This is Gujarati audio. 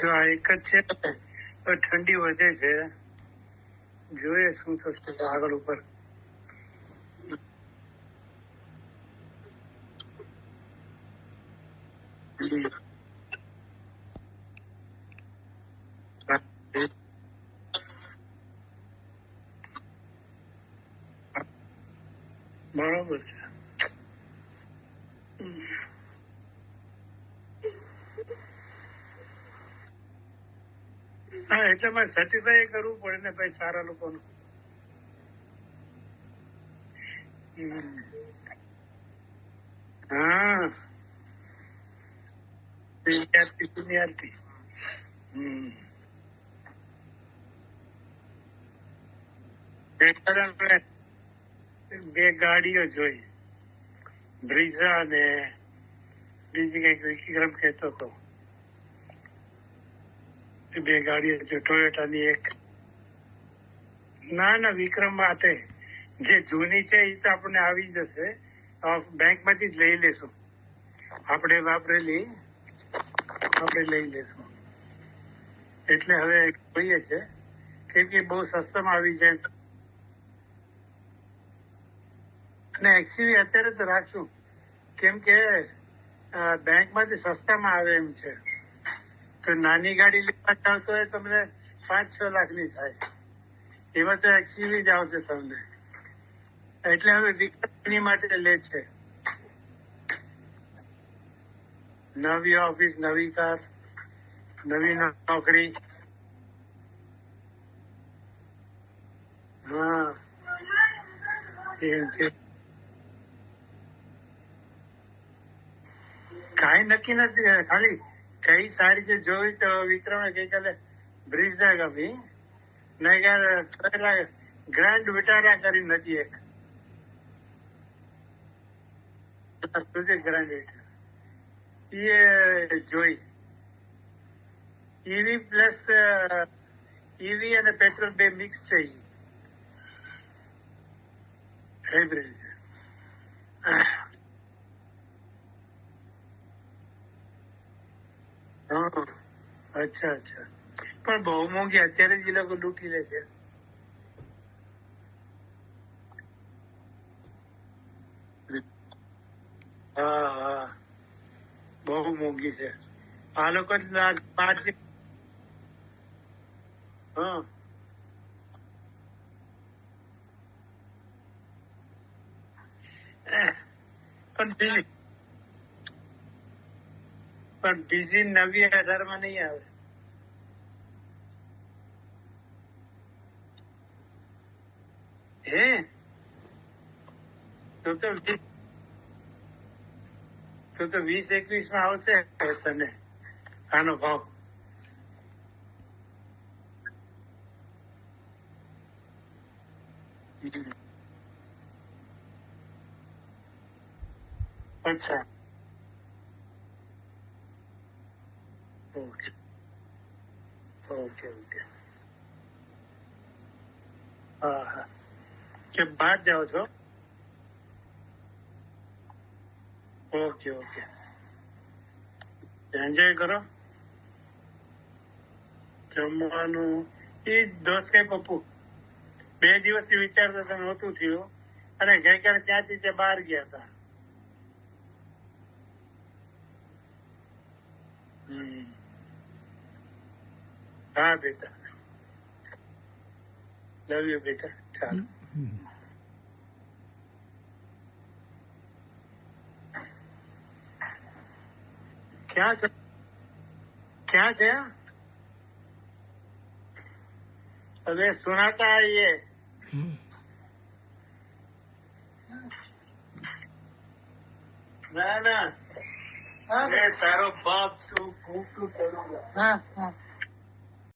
તો આ એક જ છે. તો ઠંડી વધે છે, જોઈએ શું થશે આગળ ઉપર. બરોબર છે. હા, એટલે મારે સર્ટિફાઈ કરવું પડે ને ભાઈ સારા લોકોનું. હા, સિનિયરિટી. બે ગાડીઓ જોઈ, બ્રિઝા અને બીજી કઈક વિક્રમ કહેતો હતો. બે ગાડીઓ છે ટોયોટાની એક. ના ના, વિક્રમ માટે જે જૂની છે એ તો આપણને આવી જશે, બેંકમાંથી જ લઈ લેશું. આપણે વાપરેલી આપણે લઈ લેશું. એટલે હવે જોઈએ છે કેમ કે બહુ સસ્તામાં આવી જાય. અને એક્સયુવી અત્યારે તો રાખશું કેમ કે બેંકમાંથી સસ્તામાં આવે એમ છે. તો નાની ગાડી લેવા જાવ તો એ તમને 5-6 લાખની થાય. એમાં તો એક્સયુવી જ આવશે તમને. એટલે હવે વિકલ્પની માટે લે છે. નવી ઓફિસ, નવી કાર, નવી નોકરી. હા, એમ છે. કાંઈ નક્કી નથી, ખાલી કઈ સાડી છે જોઈ તો વિક્રમે ગઈકાલે બ્રિઝા ગમી. નહીં ગ્રાન્ડ વિટારા કરી નથી એક. ગ્રાન્ડ વિટારા એ જોઈ. ઈવી પ્લસ ઈવી અને પેટ્રોલ બે મિક્સ છે. હાઇબ્રિડ છે. હા, અચ્છા અચ્છા. પણ બહુ મોંઘી અત્યારે જ એ લોકો લૂંટી લે છે. હા હા, બહુ મોંઘી છે. આ લોકો માર્જિન. હા, પણ બીજી નવી 18 નહીં આવે. હે, તો 20-21 માં આવશે તને આનો ભાવ. અચ્છા, ઓકે ઓકે ઓકે. હા હા. કે બહાર જાઓ છો? ઓકે ઓકે, એન્જોય કરો. જમવાનું એ દોસ્ત કઈ પપ્પુ 2 દિવસથી વિચારતા હતા નહોતું થયું, અને ગઈકાલે ત્યાંથી તે બહાર ગયા હતા. હા બેટા, લવ યુ બેટા. ચાલો. ક્યાં છે? ક્યાં છે? હવે સુનાતા આઈએ. ના ના, તારો બાપ શું ખોટું કરું.